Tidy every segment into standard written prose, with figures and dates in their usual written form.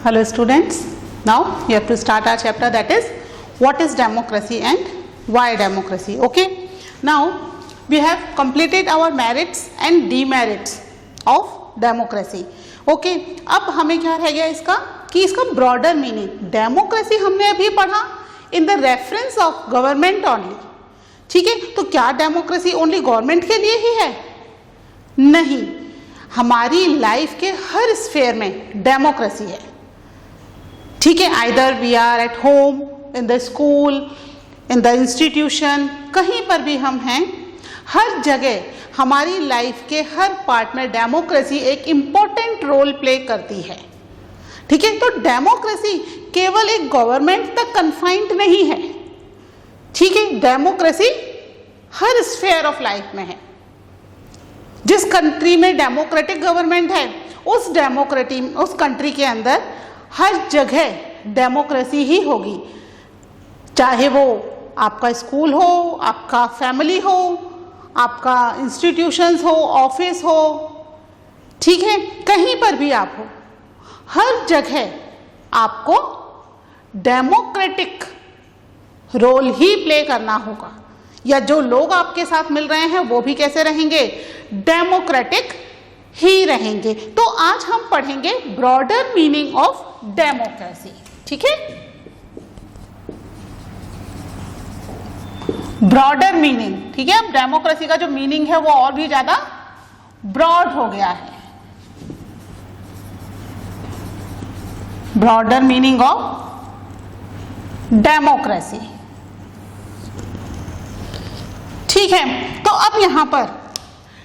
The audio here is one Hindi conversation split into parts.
Hello students, now you have to start our chapter, that is what is democracy and why democracy. Okay, now we have completed our merits and demerits of democracy. Okay, अब हमें क्या रह गया इसका कि इसका broader meaning. Democracy हमने अभी पढ़ा in the reference of government only. ठीक है, तो क्या डेमोक्रेसी ओनली गवर्नमेंट के लिए ही है? नहीं, हमारी लाइफ के हर स्फेयर में डेमोक्रेसी है. ठीक है, either we are at home, in the school, in the institution, कहीं पर भी हम हैं, हर जगह हमारी लाइफ के हर पार्ट में डेमोक्रेसी एक इम्पोर्टेंट रोल प्ले करती है. ठीक है, तो डेमोक्रेसी केवल एक गवर्नमेंट तक कन्फाइंड नहीं है. ठीक है, democracy her sphere of life में है. जिस कंट्री में डेमोक्रेटिक गवर्नमेंट है उस कंट्री के अंदर हर जगह डेमोक्रेसी ही होगी, चाहे वो आपका स्कूल हो, आपका फैमिली हो, आपका इंस्टीट्यूशंस हो, ऑफिस हो. ठीक है, कहीं पर भी आप हो, हर जगह आपको डेमोक्रेटिक रोल ही प्ले करना होगा, या जो लोग आपके साथ मिल रहे हैं वो भी कैसे रहेंगे? डेमोक्रेटिक ही रहेंगे. तो आज हम पढ़ेंगे ब्रॉडर मीनिंग ऑफ डेमोक्रेसी. ठीक है, ब्रॉडर मीनिंग. ठीक है, अब डेमोक्रेसी का जो मीनिंग है वो और भी ज्यादा ब्रॉड हो गया है. Broader meaning of democracy. ठीक है, तो अब यहां पर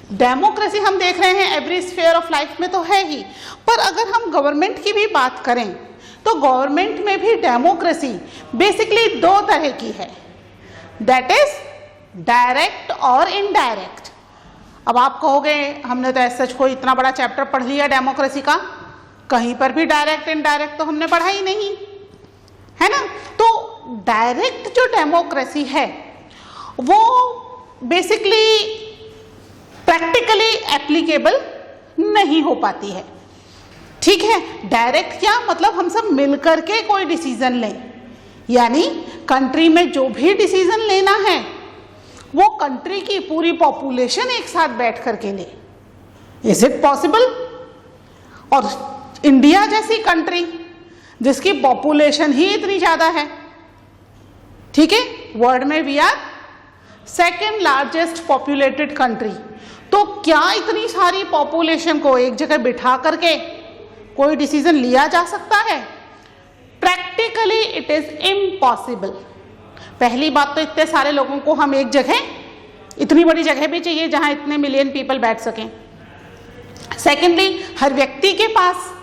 डेमोक्रेसी हम देख रहे हैं एवरी स्फेयर ऑफ लाइफ में तो है ही, पर अगर हम गवर्नमेंट की भी बात करें तो गवर्नमेंट में भी डेमोक्रेसी बेसिकली दो तरह की है, दैट इज डायरेक्ट और इनडायरेक्ट. अब आप कहोगे हमने तो ऐसा कोई इतना बड़ा चैप्टर पढ़ लिया डेमोक्रेसी का, कहीं पर भी डायरेक्ट इनडायरेक्ट तो हमने पढ़ा ही नहीं है ना. तो डायरेक्ट जो डेमोक्रेसी है वो बेसिकली प्रैक्टिकली एप्लीकेबल नहीं हो पाती है. ठीक है, डायरेक्ट क्या मतलब हम सब मिलकर के कोई डिसीजन लें, यानी कंट्री में जो भी डिसीजन लेना है वो कंट्री की पूरी पॉपुलेशन एक साथ बैठ करके ले. Is it possible? और इंडिया जैसी कंट्री जिसकी पॉपुलेशन ही इतनी ज्यादा है, ठीक है, वर्ल्ड में we are second largest populated country, तो क्या इतनी सारी पॉपुलेशन को एक जगह बिठा करके कोई डिसीजन लिया जा सकता है? Practically it is impossible. पहली बात तो इतने सारे लोगों को हम एक जगह, इतनी बड़ी जगह भी चाहिए जहां इतने मिलियन पीपल बैठ सकें. सेकेंडली, हर व्यक्ति के पास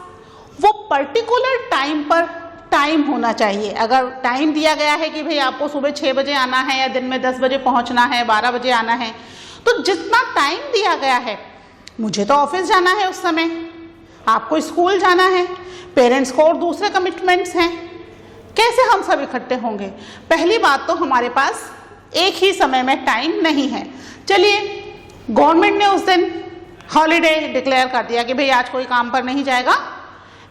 वो पर्टिकुलर टाइम पर टाइम होना चाहिए. अगर टाइम दिया गया है कि भाई आपको सुबह 6 बजे आना है या दिन में 10 बजे पहुंचना है, 12 बजे आना है, तो जितना टाइम दिया गया है, मुझे तो ऑफिस जाना है उस समय, आपको स्कूल जाना है, पेरेंट्स को और दूसरे कमिटमेंट्स हैं, कैसे हम सब इकट्ठे होंगे? पहली बात तो हमारे पास एक ही समय में टाइम नहीं है. चलिए, गवर्नमेंट ने उस दिन हॉलीडे डिक्लेयर कर दिया कि भाई आज कोई काम पर नहीं जाएगा,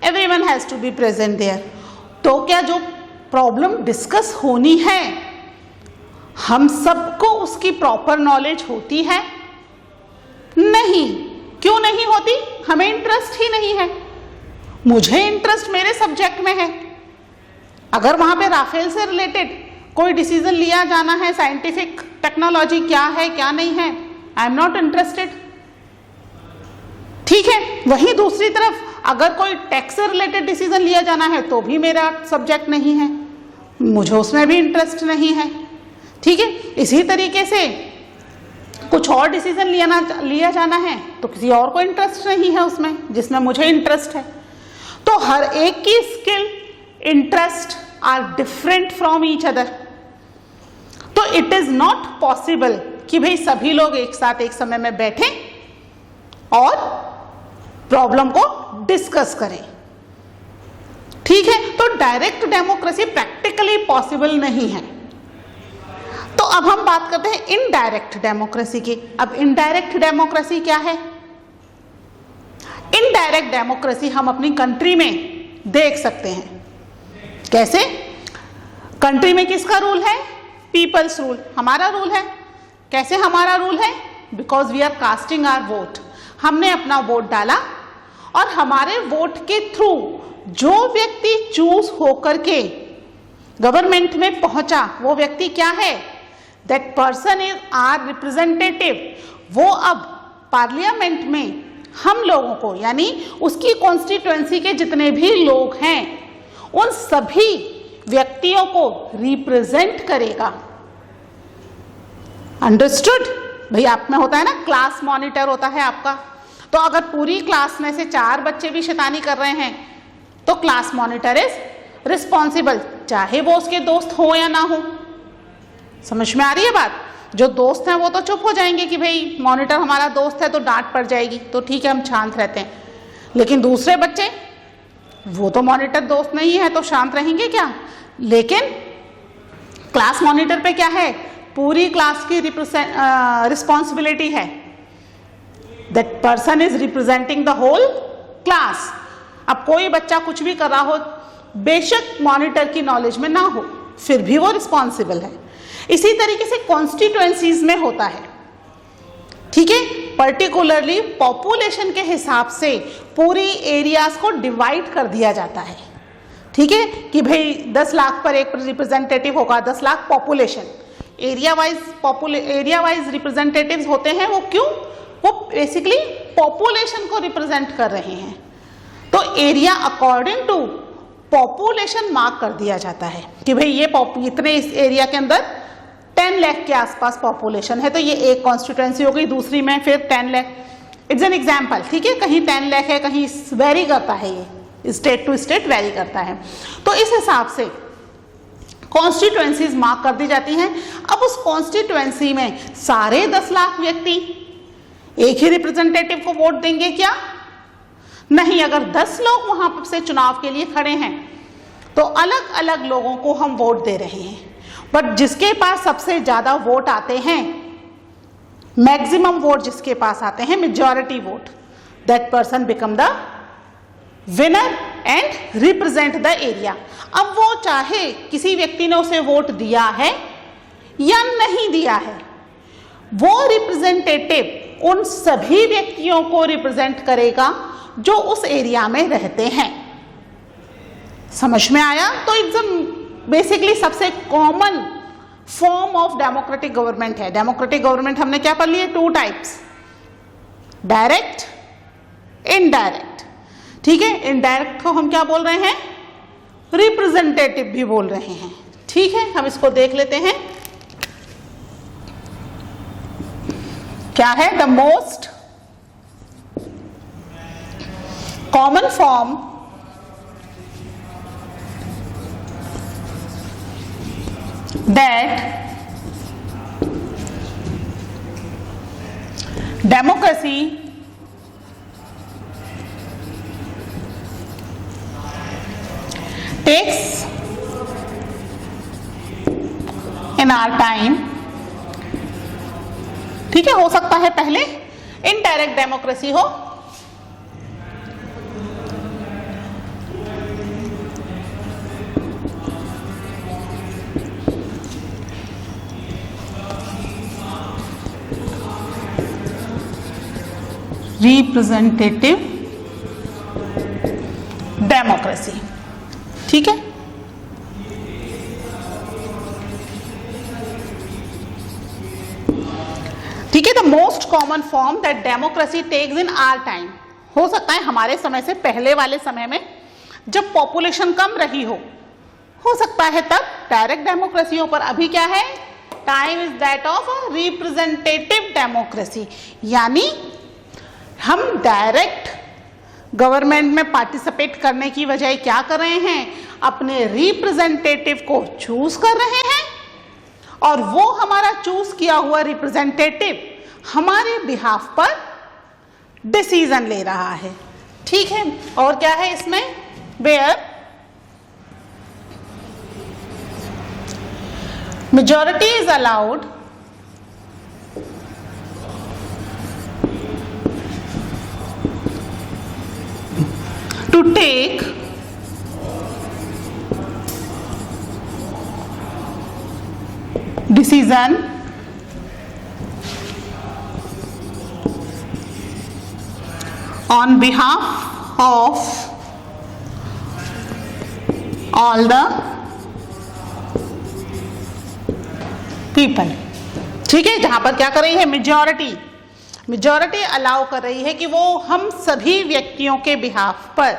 everyone has to be present there. तो क्या जो प्रॉब्लम डिस्कस होनी है हम सबको उसकी प्रॉपर नॉलेज होती है? नहीं. क्यों नहीं होती? हमें इंटरेस्ट ही नहीं है. मुझे इंटरेस्ट मेरे सब्जेक्ट में है. अगर वहां पे राफेल से रिलेटेड कोई डिसीजन लिया जाना है, साइंटिफिक टेक्नोलॉजी क्या है क्या नहीं है, आई एम नॉट इंटरेस्टेड. ठीक है, वहीं दूसरी तरफ अगर कोई टैक्स से रिलेटेड डिसीजन लिया जाना है तो भी मेरा सब्जेक्ट नहीं है, मुझे उसमें भी इंटरेस्ट नहीं है. ठीक है, इसी तरीके से कुछ और डिसीजन लिया जाना है तो किसी और को इंटरेस्ट नहीं है उसमें जिसमें मुझे इंटरेस्ट है. तो हर एक की skill, interest are different from each other. तो इट इज नॉट पॉसिबल कि भाई सभी लोग एक साथ एक समय में बैठें और प्रॉब्लम को डिस्कस करें. ठीक है, तो डायरेक्ट डेमोक्रेसी प्रैक्टिकली पॉसिबल नहीं है. तो अब हम बात करते हैं इनडायरेक्ट डेमोक्रेसी की. अब इनडायरेक्ट डेमोक्रेसी क्या है? इनडायरेक्ट डेमोक्रेसी हम अपनी कंट्री में देख सकते हैं। कैसे? कंट्री में किसका रूल है? पीपल्स रूल, हमारा रूल है। कैसे हमारा रूल है? Because we are casting our vote, हमने अपना वोट डाला और हमारे वोट के थ्रू जो व्यक्ति चूज होकर के गवर्नमेंट में पहुंचा वो व्यक्ति क्या है? That person is our representative. वो अब पार्लियामेंट में हम लोगों को, यानी उसकी कॉन्स्टिट्यूएंसी के जितने भी लोग हैं उन सभी व्यक्तियों को रिप्रेजेंट करेगा। अंडरस्टूड? भाई आप में होता है ना क्लास मॉनिटर होता है आपका, तो अगर पूरी क्लास में से 4 बच्चे भी शैतानी कर रहे हैं तो क्लास मॉनिटर इज रिस्पॉन्सिबल, चाहे वो उसके दोस्त हो या ना हो। समझ में आ रही है बात? जो दोस्त हैं वो तो चुप हो जाएंगे कि भाई मॉनिटर हमारा दोस्त है तो डांट पड़ जाएगी, तो ठीक है हम शांत रहते हैं। लेकिन दूसरे बच्चे, वो तो मॉनिटर दोस्त नहीं है तो शांत रहेंगे क्या? लेकिन क्लास मॉनिटर पे क्या है? पूरी क्लास की रिस्पॉन्सिबिलिटी है। That person is representing the whole class. अब कोई बच्चा कुछ भी कर रहा हो, बेशक मॉनिटर की नॉलेज में ना हो, फिर भी वो रिस्पॉन्सिबल है। इसी तरीके से कॉन्स्टिट्यूएंसीज में होता है, ठीक है? पर्टिकुलरली पॉपुलेशन के हिसाब से पूरी एरियाज को डिवाइड कर दिया जाता है, ठीक है? कि भाई 10 लाख पर एक रिप्रेजेंटेटिव होगा, 10 lakh population, area wise representatives होते हैं। वो क्यों? वो बेसिकली पॉपुलेशन को रिप्रेजेंट कर रहे हैं, तो area according to population mark कर दिया जाता है कि भाई ये इतने इस एरिया के अंदर 10 लाख के आसपास पॉपुलेशन है, तो ये एक कॉन्स्टिट्यूएंसी हो गई, दूसरी में फिर 10 लाख। इट्स एन एग्जाम्पल, ठीक है? कहीं 10 लाख है, कहीं वेरी करता है, ये स्टेट टू स्टेट वेरी करता है। तो इस हिसाब से कॉन्स्टिट्यूएंसीज मार्क कर दी जाती हैं। अब उस कॉन्स्टिट्यूएंसी में सारे 10 लाख व्यक्ति एक ही रिप्रेजेंटेटिव को वोट देंगे क्या? नहीं। अगर 10 लोग वहां से चुनाव के लिए खड़े हैं तो अलग अलग लोगों को हम वोट दे रहे हैं, बट जिसके पास सबसे ज्यादा वोट आते हैं, मैक्सिमम वोट जिसके पास आते हैं, majority vote, that person become the winner and represent the area. अब वो चाहे किसी व्यक्ति ने उसे वोट दिया है या नहीं दिया है, वो रिप्रेजेंटेटिव उन सभी व्यक्तियों को रिप्रेजेंट करेगा जो उस एरिया में रहते हैं। समझ में आया? तो एकदम बेसिकली सबसे common form of democratic government है। डेमोक्रेटिक गवर्नमेंट हमने क्या पढ़ लिए? 2 टाइप्स, डायरेक्ट, इनडायरेक्ट, ठीक है? इनडायरेक्ट को हम क्या बोल रहे हैं? रिप्रेजेंटेटिव भी बोल रहे हैं, ठीक है? हम इसको देख लेते हैं क्या है। The most common form that democracy takes in our time, ठीक है? हो सकता है पहले इनडायरेक्ट डेमोक्रेसी हो, रिप्रेजेंटेटिव डेमोक्रेसी, ठीक है? ठीक है? The most common form that democracy takes in our time, हो सकता है हमारे समय से पहले वाले समय में जब पॉपुलेशन कम रही हो सकता है तब डायरेक्ट डेमोक्रेसी हो, पर अभी क्या है? Time is that of representative democracy, यानी हम डायरेक्ट गवर्नमेंट में पार्टिसिपेट करने की बजाय क्या कर रहे हैं? अपने रिप्रेजेंटेटिव को चूज कर रहे हैं और वो हमारा चूज किया हुआ रिप्रेजेंटेटिव हमारे बिहाफ पर डिसीजन ले रहा है, ठीक है? और क्या है इसमें? Where majority is allowed to take decision on behalf of all the people। ठीक है, जहां पर क्या कर रही है, मेजॉरिटी अलाउ कर रही है कि वो हम सभी व्यक्तियों के बिहाफ पर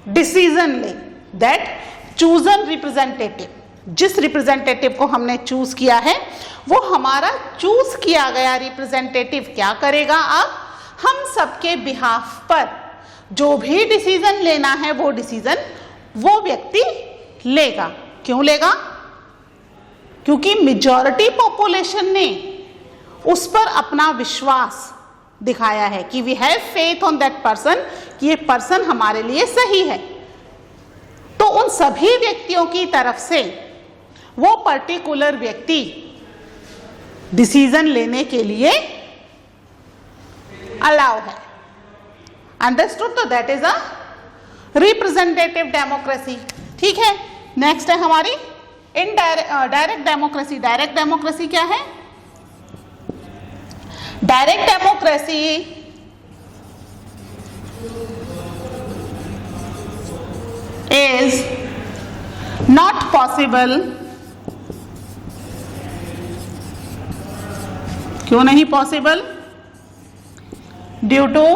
डिसीजन ले। दैट चूजन रिप्रेजेंटेटिव, जिस रिप्रेजेंटेटिव को हमने चूज किया है वो हमारा चूज किया गया रिप्रेजेंटेटिव क्या करेगा, अब हम सबके बिहाफ पर जो भी डिसीजन लेना है वो डिसीजन वो व्यक्ति लेगा। क्यों लेगा? क्योंकि मेजॉरिटी पॉपुलेशन ने उस पर अपना विश्वास दिखाया है कि we have faith on that person, कि ये पर्सन हमारे लिए सही है। तो उन सभी व्यक्तियों की तरफ से वो पर्टिकुलर व्यक्ति डिसीजन लेने के लिए अलाउ है। अंडरस्टूड? तो that is a representative democracy. ठीक है, नेक्स्ट है हमारी डायरेक्ट डेमोक्रेसी। डायरेक्ट डेमोक्रेसी क्या है? Direct democracy is not possible। क्यों नहीं possible? Due to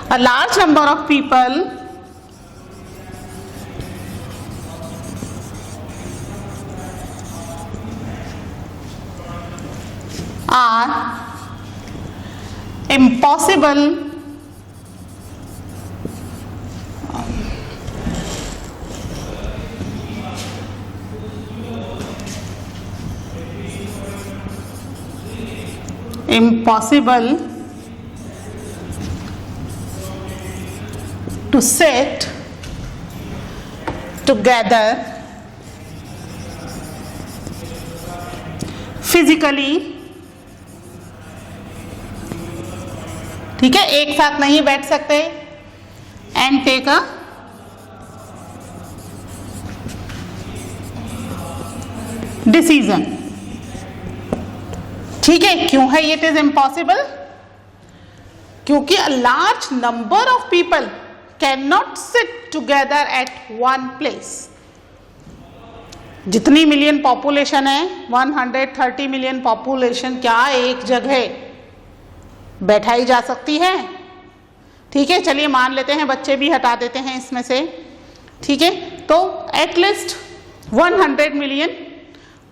a large number of people are impossible to sit together physically। ठीक है, एक साथ नहीं बैठ सकते। And take a decision. ठीक है, क्यों है इट इज इम्पॉसिबल? क्योंकि a large number of people can not sit together at one place. जितनी मिलियन पॉपुलेशन है, 130 मिलियन पॉपुलेशन, क्या एक जगह बैठाई जा सकती है? ठीक है, चलिए मान लेते हैं, बच्चे भी हटा देते हैं इसमें से। ठीक है, तो एटलीस्ट 100 मिलियन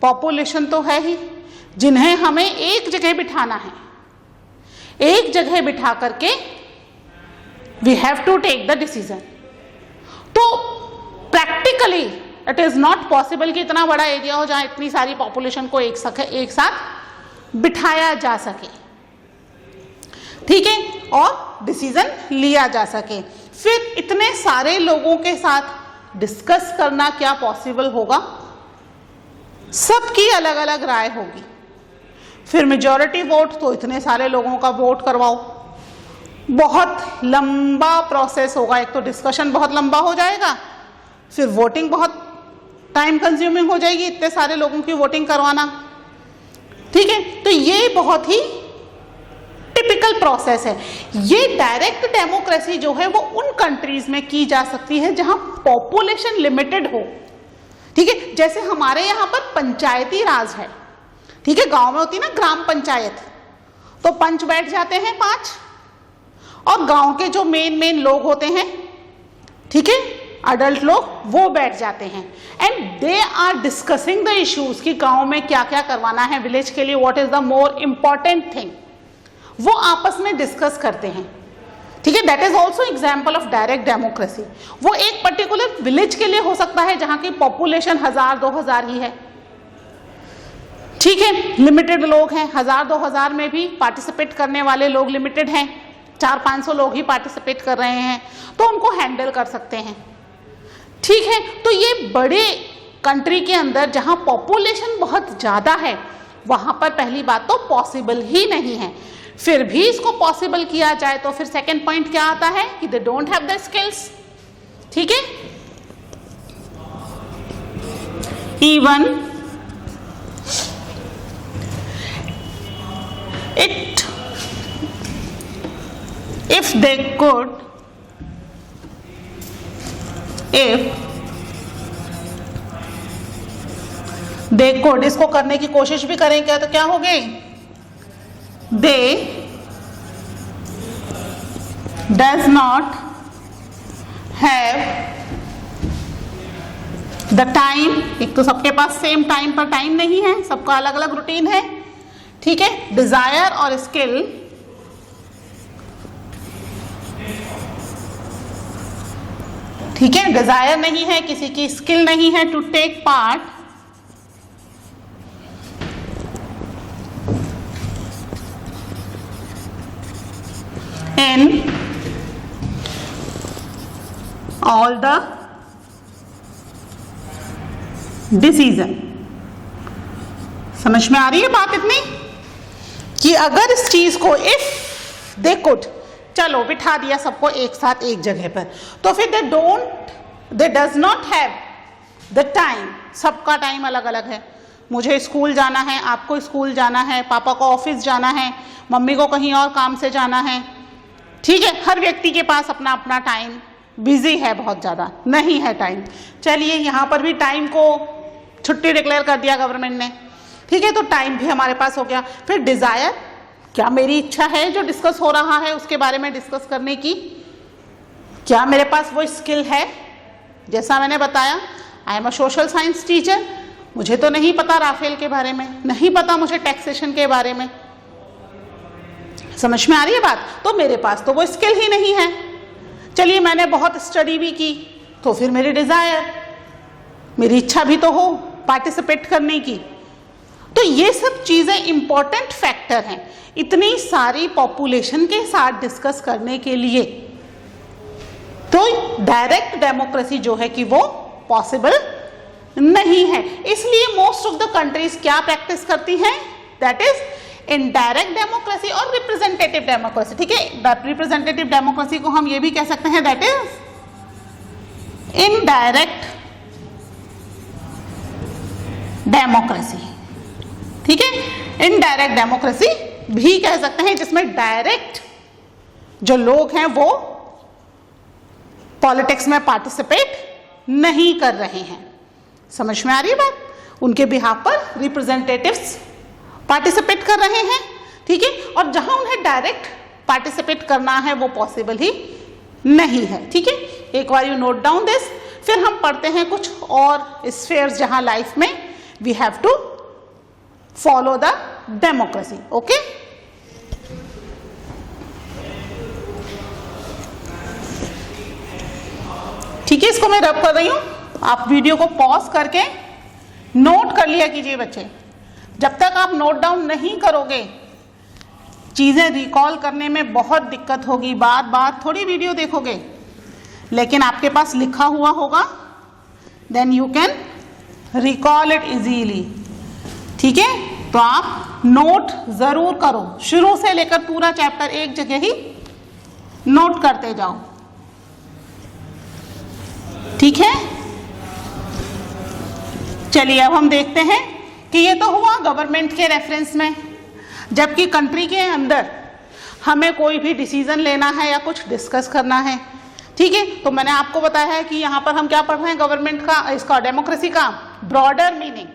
पॉपुलेशन तो है ही, जिन्हें हमें एक जगह बिठाना है। एक जगह बिठा करके we have to take the decision. तो practically it is not possible कि इतना बड़ा एरिया हो जहां इतनी सारी पॉपुलेशन को एक साथ बिठाया जा सके। ठीक है, और डिसीजन लिया जा सके। फिर इतने सारे लोगों के साथ डिस्कस करना क्या पॉसिबल होगा? सबकी अलग अलग राय होगी। फिर मेजॉरिटी वोट, तो इतने सारे लोगों का वोट करवाओ, बहुत लंबा प्रोसेस होगा। एक तो डिस्कशन बहुत लंबा हो जाएगा, फिर वोटिंग बहुत टाइम कंज्यूमिंग हो जाएगी, इतने सारे लोगों की वोटिंग करवाना। ठीक है, तो ये बहुत ही टिपिकल प्रोसेस है। ये डायरेक्ट डेमोक्रेसी जो है वो उन कंट्रीज में की जा सकती है जहां पॉपुलेशन लिमिटेड हो। ठीक है, जैसे हमारे यहाँ पर पंचायती राज है। ठीक है, गांव में होती है ना ग्राम पंचायत, तो पंच बैठ जाते हैं 5, और गांव के जो मेन लोग होते हैं, ठीक है, अडल्ट लोग, वो बैठ जाते हैं। And they are discussing the issues कि गांव में क्या क्या करवाना है, विलेज के लिए what is the more important thing, वो आपस में डिस्कस करते हैं। ठीक है, that is also example of direct democracy. वो एक पर्टिकुलर विलेज के लिए हो सकता है जहां की पॉपुलेशन 1000-2000 ही है। ठीक है, लिमिटेड लोग हैं, 1000-2000 में भी पार्टिसिपेट करने वाले लोग लिमिटेड हैं, 400-500 लोग ही पार्टिसिपेट कर रहे हैं, तो उनको हैंडल कर सकते हैं। ठीक है, तो ये बड़े कंट्री के अंदर जहां पॉपुलेशन बहुत ज्यादा है, वहां पर पहली बात तो पॉसिबल ही नहीं है। फिर भी इसको पॉसिबल किया जाए तो फिर सेकंड पॉइंट क्या आता है कि they don't have the skills. ठीक है, इवन if they could, इसको करने की कोशिश भी करेंगे तो क्या हो गई, they does not have the time, एक तो सबके पास सेम टाइम पर टाइम नहीं है, सबका अलग अलग रूटीन है, ठीक है, डिजायर और स्किल ठीक है, डिजायर नहीं है, किसी की स्किल नहीं है to take part in all the decision. समझ में आ रही है बात इतनी कि अगर इस चीज को इफ दे कुड, चलो बिठा दिया सबको एक साथ एक जगह पर, तो फिर दे does not have the time, सबका टाइम अलग अलग है, मुझे स्कूल जाना है, आपको स्कूल जाना है, पापा को ऑफिस जाना है, मम्मी को कहीं और काम से जाना है, ठीक है, हर व्यक्ति के पास अपना अपना टाइम, बिजी है, बहुत ज़्यादा नहीं है टाइम। चलिए यहाँ पर भी टाइम को छुट्टी डिक्लेयर कर दिया गवर्नमेंट ने, ठीक है, तो टाइम भी हमारे पास हो गया। फिर डिजायर, क्या मेरी इच्छा है जो डिस्कस हो रहा है उसके बारे में डिस्कस करने की, क्या मेरे पास वो स्किल है, जैसा मैंने बताया I am a social science teacher, मुझे तो नहीं पता राफेल के बारे में, नहीं पता मुझे टैक्सेशन के बारे में, समझ में आ रही है बात, तो मेरे पास तो वो स्किल ही नहीं है। चलिए मैंने बहुत स्टडी भी की, तो फिर मेरी डिजायर, मेरी इच्छा भी तो हो पार्टिसिपेट करने की। तो ये सब चीजें इंपॉर्टेंट फैक्टर हैं इतनी सारी पॉपुलेशन के साथ डिस्कस करने के लिए। तो डायरेक्ट डेमोक्रेसी जो है कि वो पॉसिबल नहीं है, इसलिए मोस्ट ऑफ द कंट्रीज क्या प्रैक्टिस करती हैं, दैट इज इनडायरेक्ट डेमोक्रेसी और रिप्रेजेंटेटिव डेमोक्रेसी। ठीक है, रिप्रेजेंटेटिव डेमोक्रेसी को हम ये भी कह सकते हैं दैट इज इनडायरेक्ट डेमोक्रेसी। ठीक है, इनडायरेक्ट डेमोक्रेसी भी कह सकते हैं, जिसमें डायरेक्ट जो लोग हैं वो पॉलिटिक्स में पार्टिसिपेट नहीं कर रहे हैं। समझ में आ रही है बात, उनके बिहाफ पर रिप्रेजेंटेटिव्स पार्टिसिपेट कर रहे हैं। ठीक है, और जहां उन्हें डायरेक्ट पार्टिसिपेट करना है वो पॉसिबल ही नहीं है। ठीक है, एक बार यू नोट डाउन दिस, फिर हम पढ़ते हैं कुछ और स्फेयर्स जहां लाइफ में we have to follow the democracy. Okay, ठीक है, इसको मैं रब कर रही हूं, आप वीडियो को पॉज करके नोट कर लिया कीजिए बच्चे। जब तक आप नोट डाउन नहीं करोगे चीजें रिकॉल करने में बहुत दिक्कत होगी। बार बार थोड़ी वीडियो देखोगे, लेकिन आपके पास लिखा हुआ होगा, then you can recall it easily. ठीक है, तो आप नोट जरूर करो, शुरू से लेकर पूरा चैप्टर एक जगह ही नोट करते जाओ। ठीक है, चलिए अब हम देखते हैं कि ये तो हुआ गवर्नमेंट के रेफरेंस में, जबकि कंट्री के अंदर हमें कोई भी डिसीजन लेना है या कुछ डिस्कस करना है। ठीक है, तो मैंने आपको बताया है कि यहाँ पर हम क्या पढ़ रहे हैं, गवर्नमेंट का, इसका डेमोक्रेसी का ब्रॉडर मीनिंग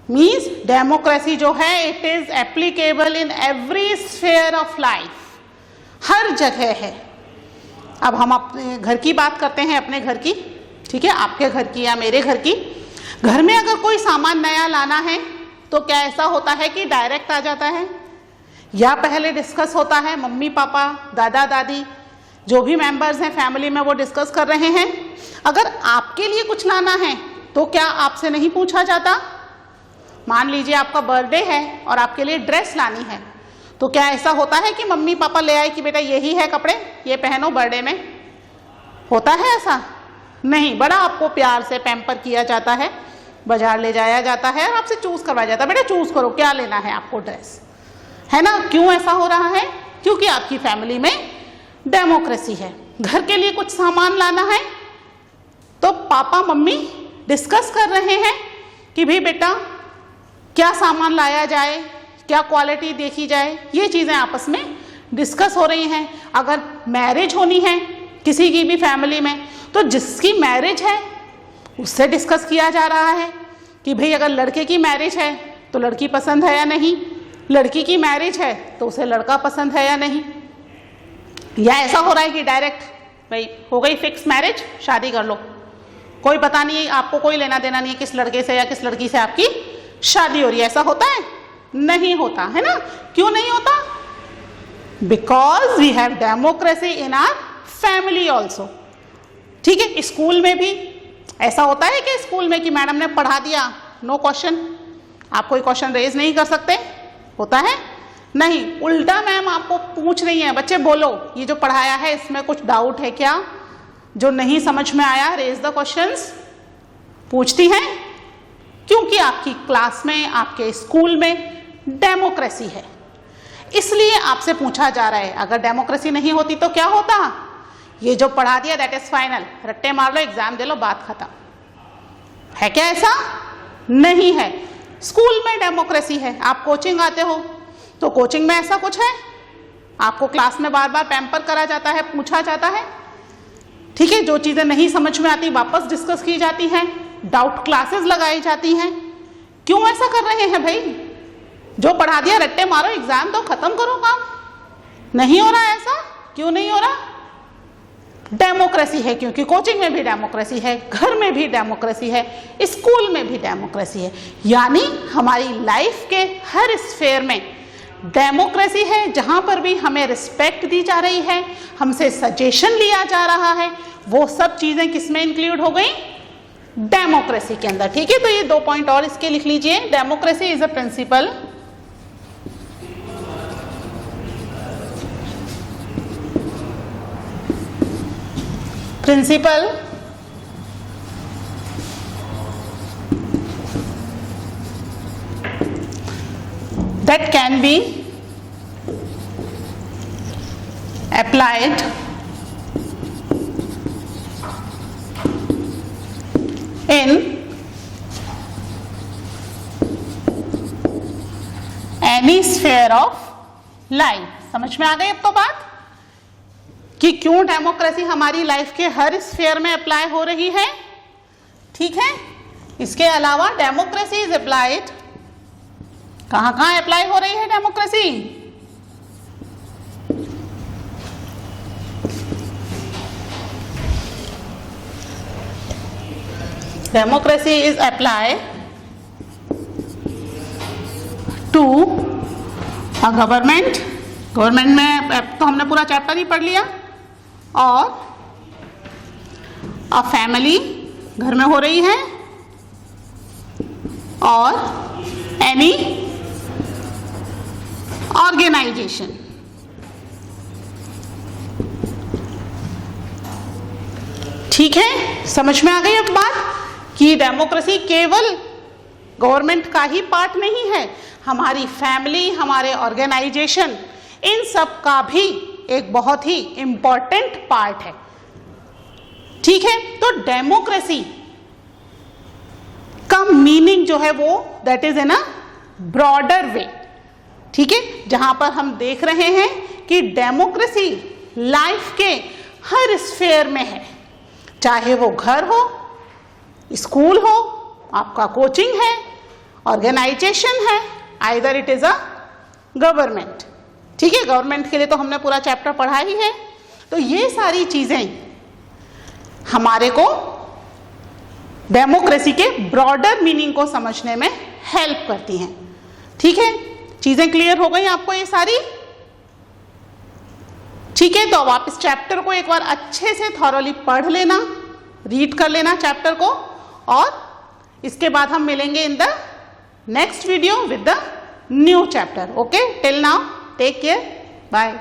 मीन्स डेमोक्रेसी जो है it is applicable in every sphere of life, हर जगह है। अब हम अपने घर की बात करते हैं, अपने घर की, ठीक है, आपके घर की या मेरे घर की। घर में अगर कोई सामान नया लाना है तो क्या ऐसा होता है कि डायरेक्ट आ जाता है, या पहले डिस्कस होता है, मम्मी पापा दादा दादी जो भी मेंबर्स हैं फैमिली में वो डिस्कस कर रहे हैं। अगर आपके लिए कुछ लाना है तो क्या आपसे नहीं पूछा जाता? मान लीजिए आपका बर्थडे है और आपके लिए ड्रेस लानी है, तो क्या ऐसा होता है कि मम्मी पापा ले आए कि बेटा यही है कपड़े, ये पहनो बर्थडे में? होता है ऐसा? नहीं, बड़ा आपको प्यार से पैम्पर किया जाता है, बाजार ले जाया जाता है और आपसे चूज करवाया जाता है, बेटा चूज करो क्या लेना है आपको ड्रेस, है ना? क्यों ऐसा हो रहा है? क्योंकि आपकी फैमिली में डेमोक्रेसी है। घर के लिए कुछ सामान लाना है तो पापा मम्मी डिस्कस कर रहे हैं कि भाई बेटा क्या सामान लाया जाए, क्या क्वालिटी देखी जाए, ये चीज़ें आपस में डिस्कस हो रही हैं। अगर मैरिज होनी है किसी की भी फैमिली में, तो जिसकी मैरिज है उससे डिस्कस किया जा रहा है कि भाई अगर लड़के की मैरिज है तो लड़की पसंद है या नहीं, लड़की की मैरिज है तो उसे लड़का पसंद है या नहीं। या ऐसा हो रहा है कि डायरेक्ट भाई हो गई फिक्स मैरिज, शादी कर लो, कोई पता नहीं, आपको कोई लेना देना नहीं है किस लड़के से या किस लड़की से आपकी शादी हो रही है। ऐसा होता है? नहीं होता है ना। क्यों नहीं होता? Because we have democracy in our family also. ठीक है, स्कूल में भी ऐसा होता है कि स्कूल में कि मैडम ने पढ़ा दिया, नो क्वेश्चन, आप कोई क्वेश्चन रेज नहीं कर सकते, होता है? नहीं, उल्टा मैम आपको पूछ रही है, बच्चे बोलो ये जो पढ़ाया है इसमें कुछ डाउट है क्या, जो नहीं समझ में आया रेज द क्वेश्चंस, पूछती हैं। क्योंकि आपकी क्लास में, आपके स्कूल में डेमोक्रेसी है, इसलिए आपसे पूछा जा रहा है। अगर डेमोक्रेसी नहीं होती तो क्या होता? ये जो पढ़ा दिया दैट इज फाइनल, रट्टे मार लो, एग्जाम दे लो, बात खत्म। है क्या ऐसा? नहीं है। स्कूल में डेमोक्रेसी है। आप कोचिंग आते हो तो कोचिंग में ऐसा कुछ है? आपको क्लास में बार बार पैम्पर करा जाता है, पूछा जाता है, ठीक है, जो चीजें नहीं समझ में आती वापस डिस्कस की जाती हैं, डाउट क्लासेस लगाई जाती हैं। क्यों ऐसा कर रहे हैं भाई? जो पढ़ा दिया रट्टे मारो, एग्जाम दो, खत्म करो काम। नहीं हो रहा ऐसा? क्यों नहीं हो रहा? डेमोक्रेसी है, क्योंकि कोचिंग में भी डेमोक्रेसी है, घर में भी डेमोक्रेसी है, स्कूल में भी डेमोक्रेसी है। यानी हमारी लाइफ के हर स्फेयर में डेमोक्रेसी है। जहां पर भी हमें रिस्पेक्ट दी जा रही है, हमसे सजेशन लिया जा रहा है, वो सब चीजें किसमें इंक्लूड हो गई? डेमोक्रेसी के अंदर। ठीक है, तो ये 2 पॉइंट और इसके लिख लीजिए। Democracy is a principle that can be applied in any sphere of life। समझ में आ गई अब तो बात कि क्यों डेमोक्रेसी हमारी लाइफ के हर स्फेयर में अप्लाई हो रही है। ठीक है, इसके अलावा डेमोक्रेसी इज अप्लाइड, कहां कहां अप्लाई हो रही है democracy? Democracy is applied to a government. Government में तो हमने पूरा चैप्टर ही पढ़ लिया। और अ फैमिली, घर में हो रही है, और एनी ऑर्गेनाइजेशन। ठीक है, समझ में आ गई अब बात कि डेमोक्रेसी केवल गवर्नमेंट का ही पार्ट नहीं है, हमारी फैमिली, हमारे ऑर्गेनाइजेशन, इन सब का भी एक बहुत ही इंपॉर्टेंट पार्ट है। ठीक है, तो डेमोक्रेसी का मीनिंग जो है वो that is in a broader way. ठीक है, जहां पर हम देख रहे हैं कि डेमोक्रेसी लाइफ के हर स्फेयर में है, चाहे वो घर हो, स्कूल हो, आपका कोचिंग है, ऑर्गेनाइजेशन है, either it is a government. ठीक है, गवर्नमेंट के लिए तो हमने पूरा चैप्टर पढ़ा ही है। तो ये सारी चीजें हमारे को डेमोक्रेसी के ब्रॉडर मीनिंग को समझने में हेल्प करती हैं। ठीक है, चीजें क्लियर हो गई आपको ये सारी? ठीक है, तो अब आप इस चैप्टर को एक बार अच्छे से थॉरोली पढ़ लेना, रीड कर लेना चैप्टर को, और इसके बाद हम मिलेंगे in the next video with the new chapter. Okay, till now take care, bye.